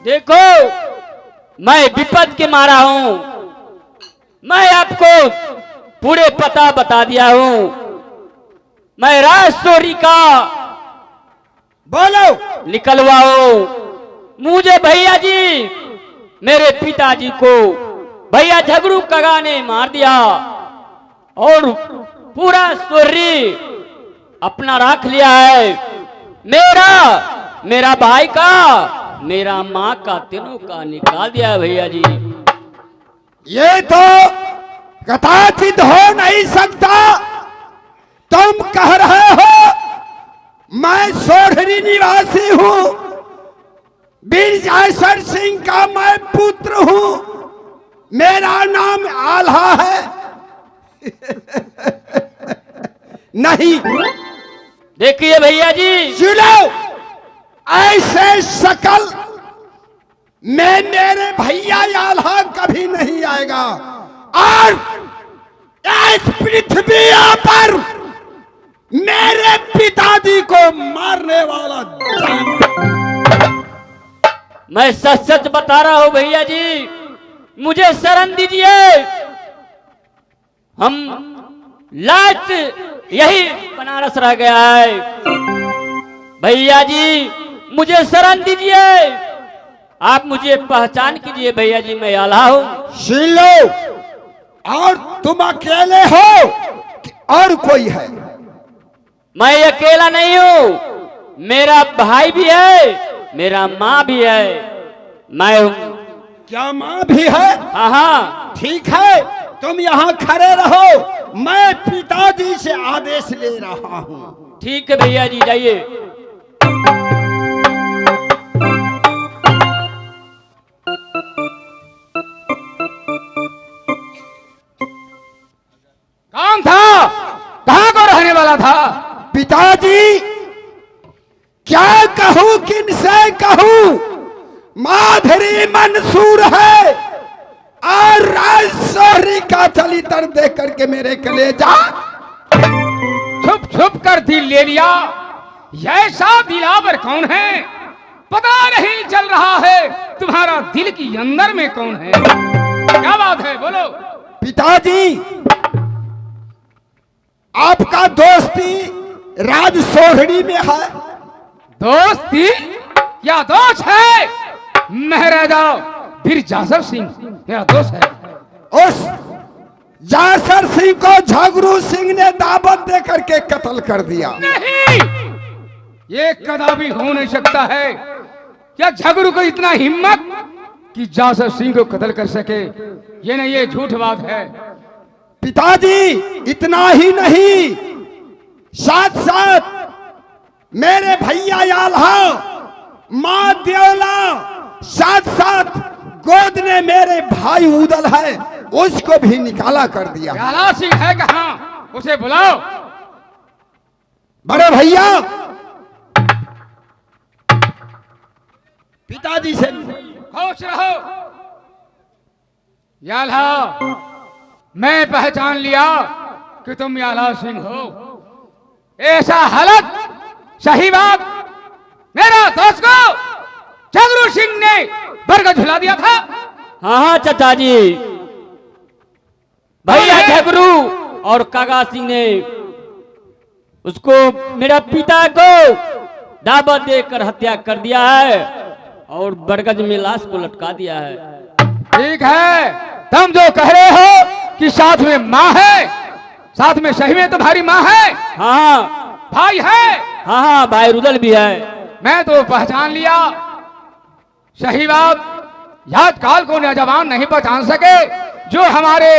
देखो, मैं विपद के मारा हूं। मैं आपको पूरे पता बता दिया हूं। मैं राजचोरी का बोलो निकलवाओ। मुझे भैया जी, मेरे पिताजी को भैया झगड़ू कगा ने मार दिया और पूरा चोरी अपना रख लिया है। मेरा भाई का, मेरा माँ का, तीनों का निकाल दिया है भैया जी। ये तो कदाचित हो नहीं सकता। तुम कह रहे हो मैं सोढ़री निवासी हूं, वीर जायसर सिंह का मैं पुत्र हूं, मेरा नाम आल्हा है। नहीं, देखिए भैया जी, सुनो, ऐसे शकल में मेरे भैया आल्हा कभी नहीं आएगा। और इस पृथ्वी पर मेरे पिताजी को मारने वाला मैं सच सच बता रहा हूं भैया जी, मुझे शरण दीजिए। हम लास्ट यही बनारस रह गया है। भैया जी मुझे शरण दीजिए, आप मुझे पहचान कीजिए भैया जी, मैं आल्हा हूं। सुन लो, और तुम अकेले हो कि और कोई है? मैं अकेला नहीं हूं, मेरा भाई भी है, मेरा माँ भी है, मैं हूं। क्या माँ भी है? हाँ हाँ, ठीक है, तुम यहाँ खड़े रहो, मैं पिताजी से आदेश ले रहा हूँ। ठीक है भैया जी, जाइए। कौन था? कहाँ को रहने वाला था? पिताजी, क्या कहूँ, किनसे कहूँ? माधुरी मंसूर है और राजशोहरी का चलितर देख करके मेरे कलेजा छुप छुप कर दिल ले लिया। ऐसा दिलावर कौन है? पता नहीं चल रहा है तुम्हारा दिल की अंदर में कौन है। क्या बात है, बोलो। पिताजी, आपका दोस्ती राजशोहरी में है। दोस्ती? क्या दोस्त है? महाराजा वीर जासर सिंह मेरा दोस्त है। उस जासर सिंह को झगड़ू सिंह ने दावत दे करके कत्ल कर दिया। नहीं, ये कदापि हो नहीं सकता है। क्या झगड़ू को इतना हिम्मत कि जासर सिंह को कत्ल कर सके? ये नहीं, ये झूठ बात है। पिताजी, इतना ही नहीं, साथ साथ मेरे भैया आल्हा, माँ देवला, साथ साथ गोद ने मेरे भाई उदल है, उसको भी निकाला कर दिया। आल्हा सिंह है कहाँ? उसे बुलाओ। बड़े भैया, पिताजी से खुश रहो। आल्हा, मैं पहचान लिया कि तुम आल्हा सिंह हो। ऐसा हालत, सही बात, मेरा दोस्त को झगड़ू सिंह ने बरगद झुला दिया था। हाँ हाँ चाचा जी, भैया झगड़ू और कागा सिंह ने उसको, मेरा पिता को दावत देकर हत्या कर दिया है और बरगद में लाश को लटका दिया है। ठीक है, तुम जो कह रहे हो कि साथ में माँ है, साथ में सही में तुम्हारी माँ है, हाँ भाई है, हाँ हाँ, भाई रुदल भी है। मैं तो पहचान लिया। सही बात, याद काल को नौजवान नहीं पहचान सके। जो हमारे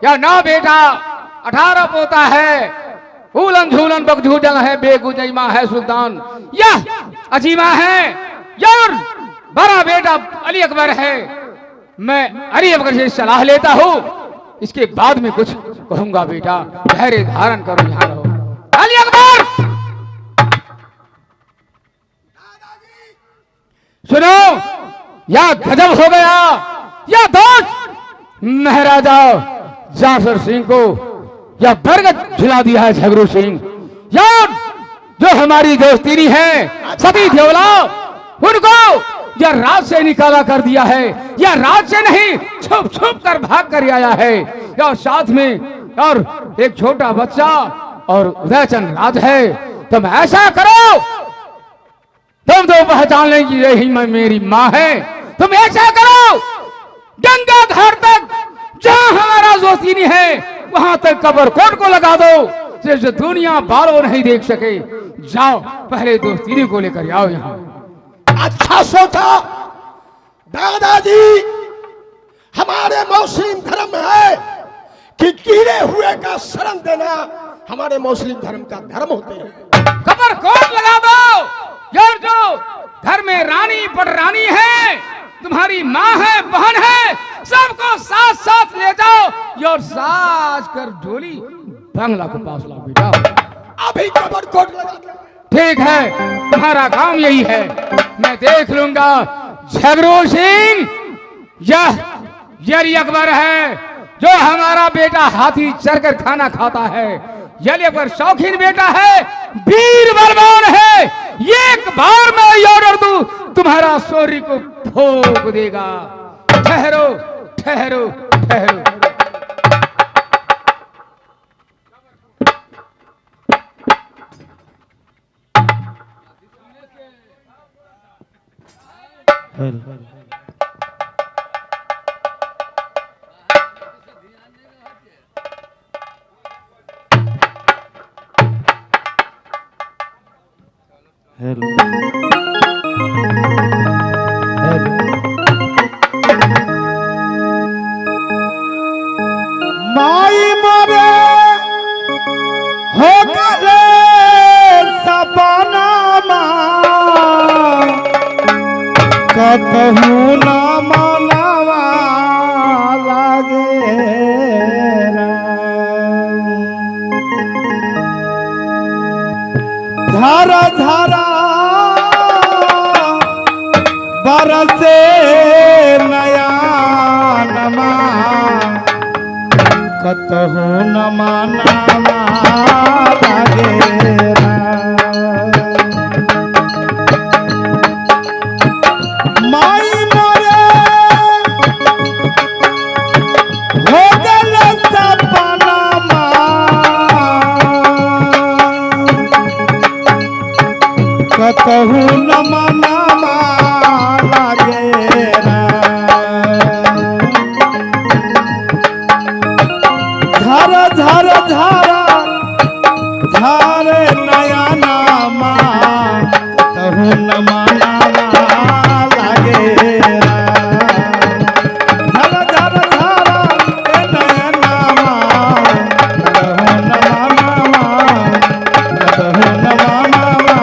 या ना बेटा 18 पोता है, उलन झूलन बगझूडल है, बेगुजैमा है सुल्तान, यह अजीमा है, और बड़ा बेटा अली अकबर है। मैं अली अकबर से सलाह लेता हूँ, इसके बाद में कुछ कहूंगा। बेटा धैर्य धारण करो, यहाँ रहो। अली अकबर, सुनो, या गजब हो गया। या दोस्त महाराजा जासर सिंह को या बरगद झुला दिया है झगड़ू सिंह। या जो हमारी दोस्ती है सती देवला, उनको या रात से निकाला कर दिया है, या रात से नहीं छुप छुप कर भाग कर आया है, या साथ में और एक छोटा बच्चा और उदयचंद राज है। तुम ऐसा करो, तुम तो पहचान लेंगी यही मैं मेरी माँ है। तुम ऐसा करो, गंगा घाट तक जहाँ हमारा जोशीनी है वहां तक कबर कोट को लगा दो, जिससे दुनिया बालों नहीं देख सके। जाओ पहले दोस्ती को लेकर आओ यहाँ। अच्छा सोचा दादाजी, हमारे मुस्लिम धर्म में है कि गिरे हुए का शरण देना हमारे मुस्लिम धर्म का धर्म होते हैं। कबर कोट लगा दो। यार जो घर में रानी पटरानी है, तुम्हारी माँ है, बहन है, सबको साथ साथ ले जाओ और साज कर डोली बंगला के पास लाओ बेटा। अभी कबर कोट लगा दो। ठीक है, तुम्हारा काम यही है, मैं देख लूंगा। झगरू सिंह, यह अकबर है जो हमारा बेटा हाथी चढ़कर खाना खाता है। यह अकबर शौकीन बेटा है, वीर बलवान है। एक बार में ऑर्डर दूं, तुम्हारा सोरी को ठोक देगा। ठहरो ठहरो ठहरो। माई मरे हो करे सपना कतहू न मनवा लागे झरा झरा बरसे नया नमा कतहु न मनावा लागे माई मोरे हो गल सपना कतहु न मनावा लागे झर झर झरा झरे नया नामा कतहु न मनावा लागे झर झर झरा नया नामा कतहु न मनावा कतहु न मनावा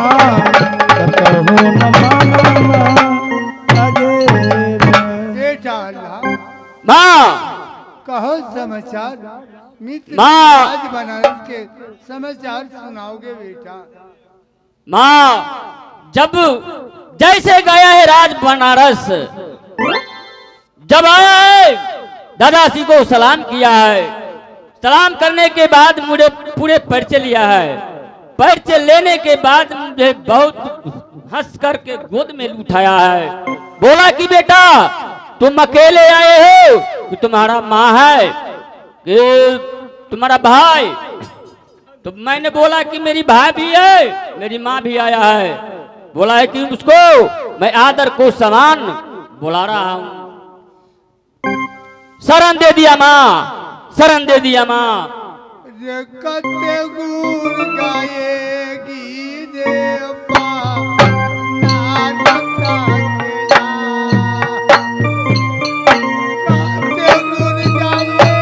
कतहु न मनावा लागे। बेटा अल्लाह माँ, कहो समाचार, मित्र माँ। आज बनारस के समाचार सुनाओगे बेटा। माँ, जब जैसे गया है राज बनारस, जब आया है दादाजी को सलाम किया है। सलाम करने के बाद मुझे पूरे परिचय लिया है। परिचय लेने के बाद मुझे बहुत हंस करके गोद में उठाया है। बोला कि बेटा तुम अकेले आए हो कि तुम्हारा माँ है कि तुम्हारा भाई? तो मैंने बोला कि मेरी भाई भी है, मेरी माँ भी आया है। बोला है कि उसको मैं आदर को समान बुला रहा हूँ। शरण दे दिया माँ, शरण दे दिया माँ। कते गुण गाएगी देवा नाटक का कते गुण गाएगी।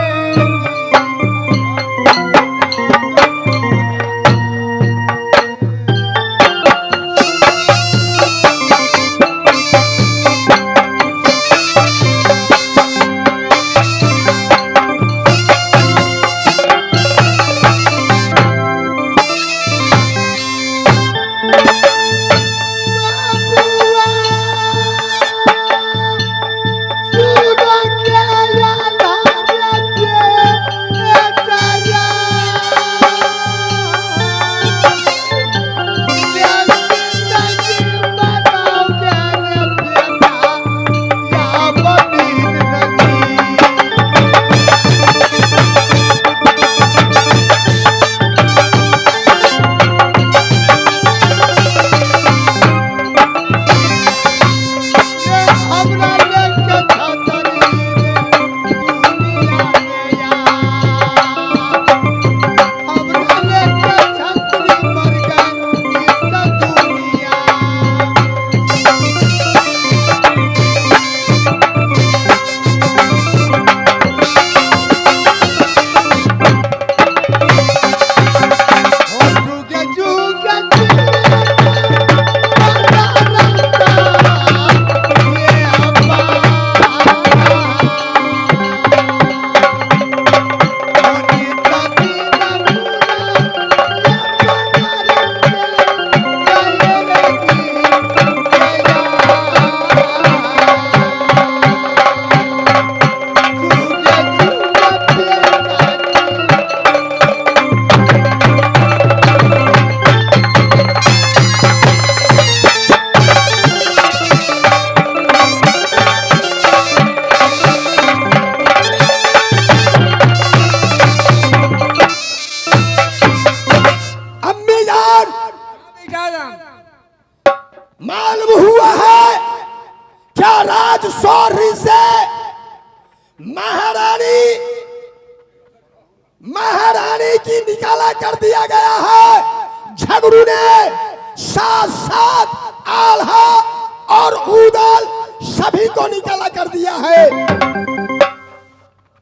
मालूम हुआ है क्या राजशौरी से महारानी की निकाला कर दिया गया है। झगड़ू ने साथ साथ आल्हा और उदल सभी को निकाला कर दिया है।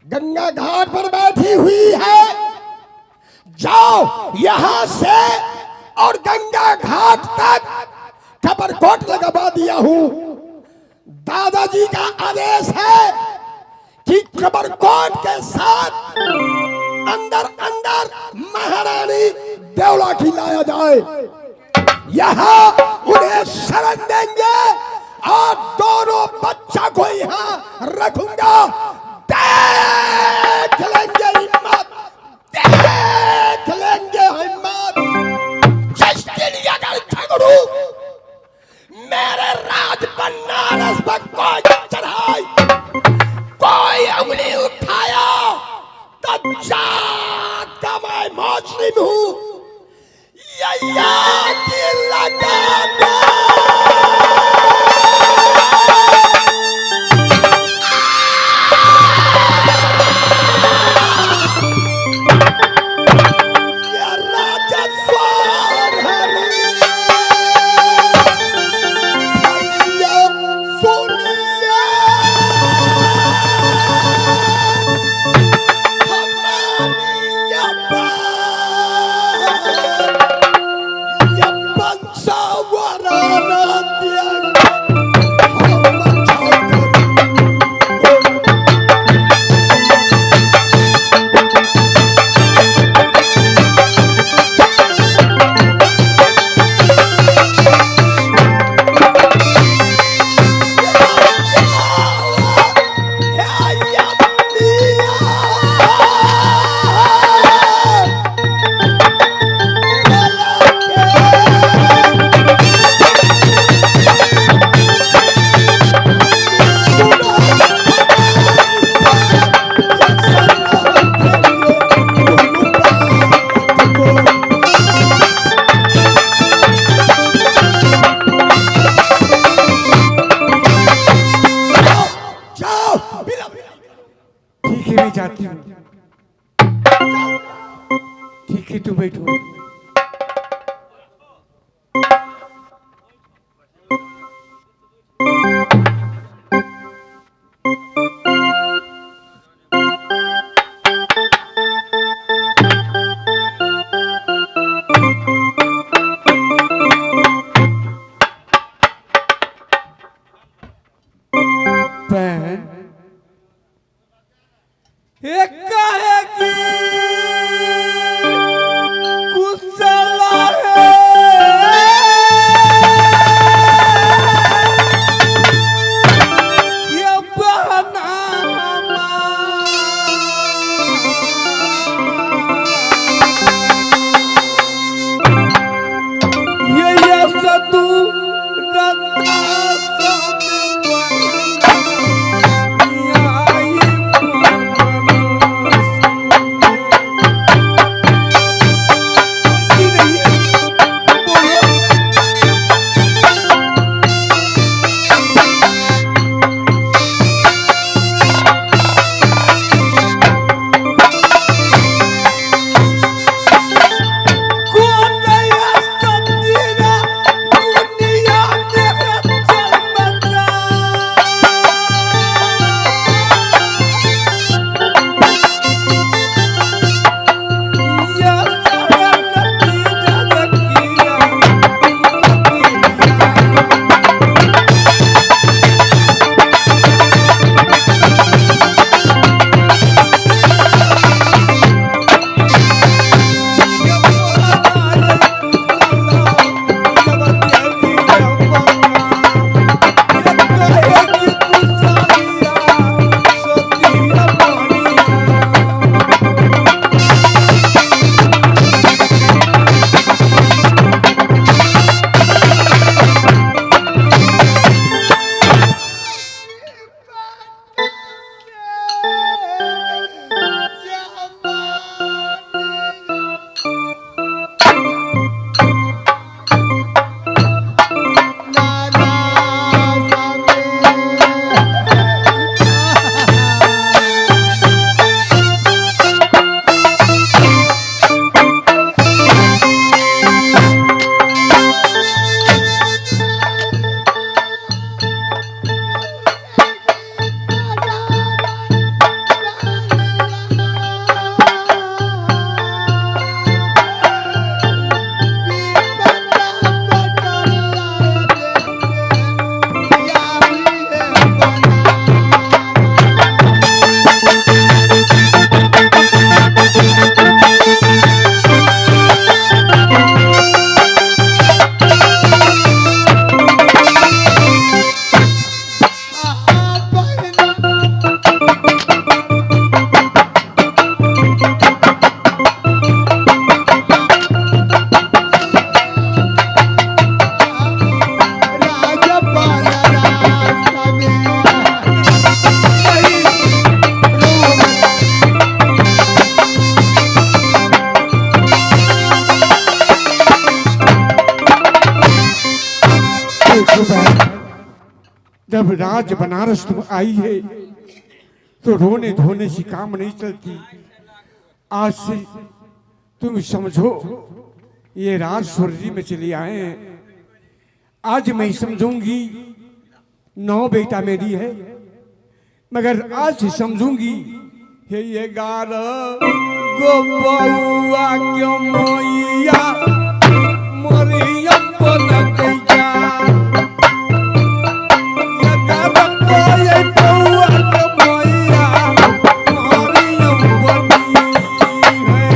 गंगा घाट पर बैठी हुई है। जाओ यहां से और गंगा घाट तक खबरकोट लगवा दिया हूं। दादाजी का आदेश है कि खबरकोट के साथ अंदर अंदर महारानी देवला खिलाया जाए। यहाँ उन्हें शरण देंगे और दोनों बच्चा को यहाँ रखूंगा। देख लेंगे हिम्मत, देख लेंगे हिम्मत। जिस दिन अगर झगड़ू मेरे राज बनारस पर कोई चढ़ाई, कोई उंगली उठाया तो जात का मैं मुस्लिम हूँ। यया की लगा जाती हूँ। ठीक है, तू बैठो। जब राज बनारस तुम आई है तो रोने धोने से काम नहीं चलती। आज से तुम समझो ये राज स्वर्गी में चले आए हैं। आज मैं समझूंगी 9 बेटा मेरी है, मगर आज से समझूंगी ये 11 गो बउआ क्यों मोइया मोरिया बोला कैया। ये 11 कोई बउआ क्यों मोइया मोरिया बोली है।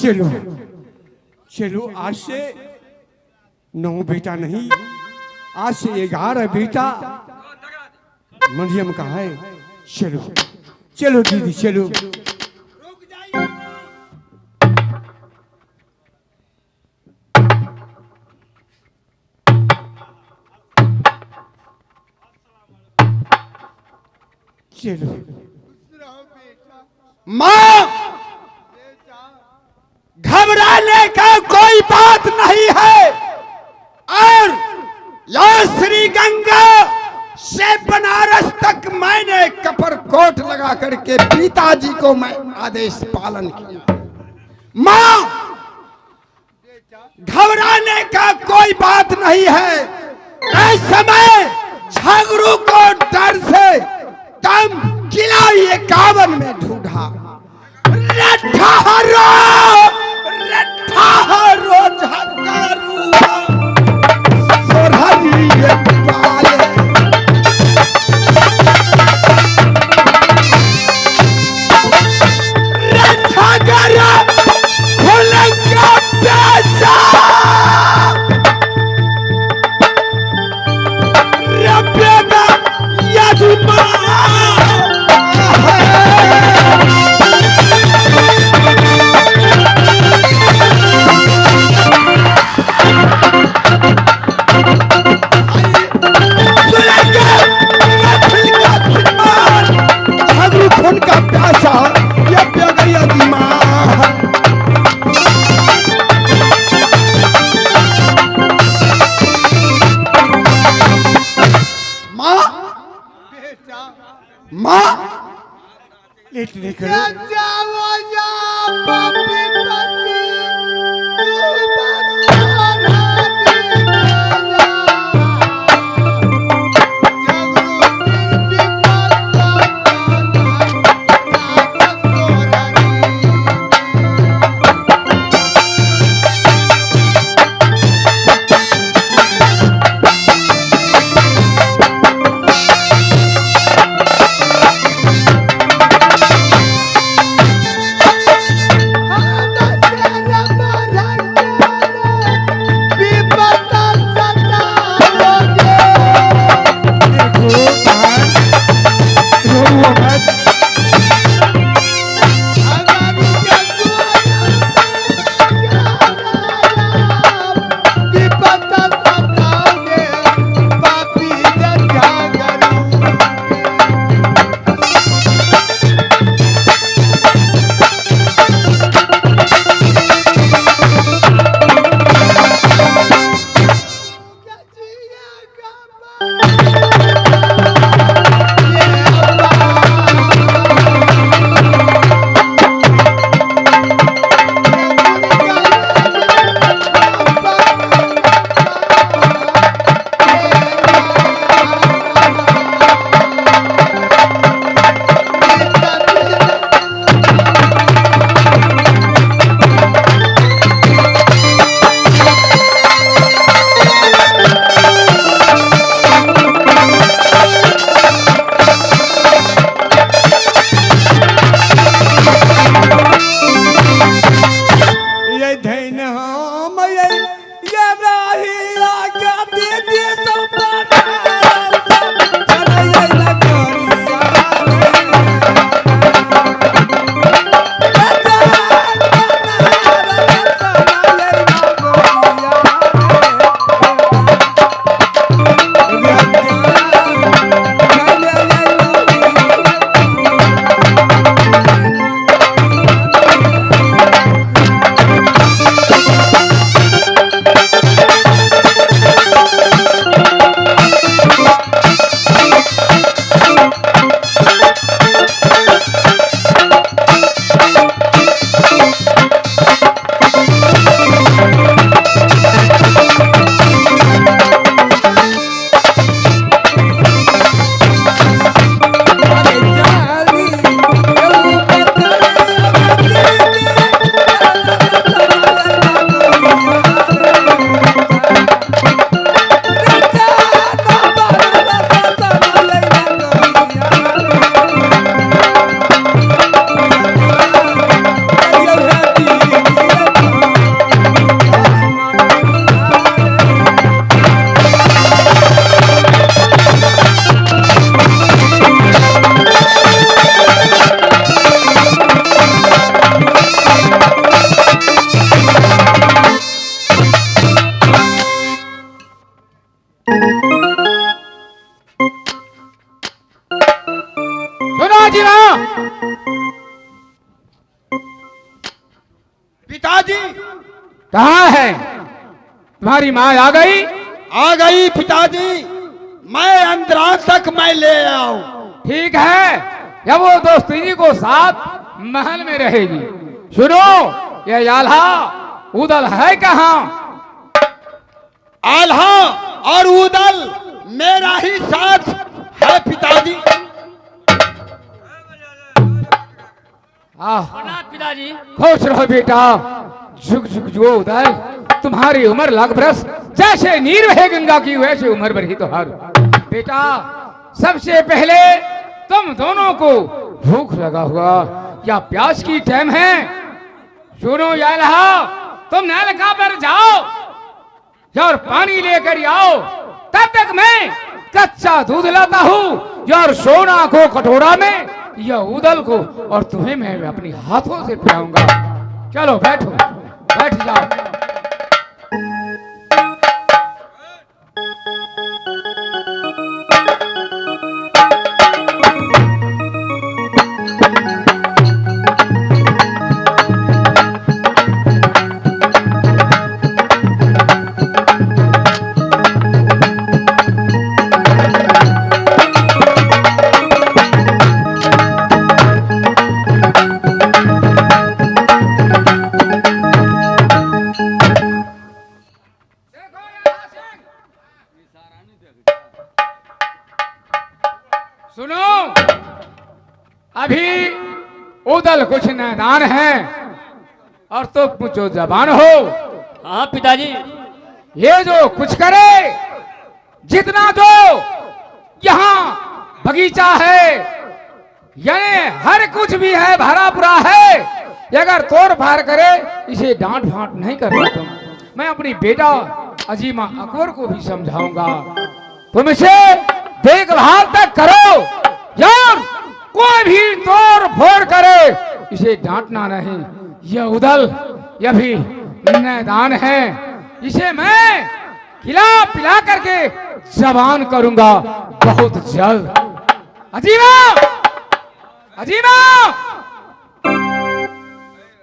चलो चलो, आज से 9 बेटा नहीं, आज से 11 बेटा मरियम का है। चलो चलो दीदी चलो। चलो माँ, घबराने का कोई बात नहीं है। और यह श्री गंगा से बनारस तक मैंने कपर कोट लगा करके पिताजी को मैं आदेश पालन किया। माँ, घबराने का कोई बात नहीं है। इस समय झगड़ू को डर से तुम किला 51 में ढूंढा। ठहरो झकारुआ सोरहरी पाले। झगड़ा खुलेगा पैसा रबेगा यजमान। उनका प्यासा ये प्यागरिया दिमाग। माँ माँ लेट लेकर ये नहीं आज्ञा दीदी संपादन चले ये लगोरिया पिताजी कहाँ है तुम्हारी माँ? आ गई? आ गई पिताजी, मैं अंदर तक मैं ले आऊं। ठीक है, या वो दोस्ती को साथ महल में रहेगी। सुनो, ये आल्हा उदल है कहाँ? आल्हा और उदल मेरा ही साथ है पिताजी। प्रणाम पिताजी। खुश रहो बेटा, झुक झुक जो उदय, तुम्हारी उम्र लाख बरस, जैसे नीर है गंगा की वैसे उम्र भर ही तो हर। बेटा, सबसे पहले तुम दोनों को भूख लगा हुआ या प्यास की टाइम है? सुनो याल्हा, तुम नलका पर जाओ और पानी लेकर आओ, तब तक मैं कच्चा दूध लाता हूँ यार सोना को कटोरा में, या उदल को और तुम्हें मैं अपनी हाथों से पिलाऊंगा। चलो बैठो, बैठ जाओ। सुनो, अभी उदल कुछ नादान है और तो कुछ जबान हो। हाँ पिताजी। ये जो कुछ करे, जितना जो यहाँ बगीचा है, यानी हर कुछ भी है, भरा पूरा है, अगर तोड़ फाड़ करे इसे डांट फांट नहीं करना तुम। मैं अपनी बेटा अजीमा अकबर को भी समझाऊंगा, तुम इसे देखभाल तक करो यार, कोई भी तोड़ फोड़ करे इसे डांटना नहीं। यह उदल यह भी मैदान है, इसे मैं खिला पिला करके जबान करूंगा बहुत जल्द। अजीमा, अजीमा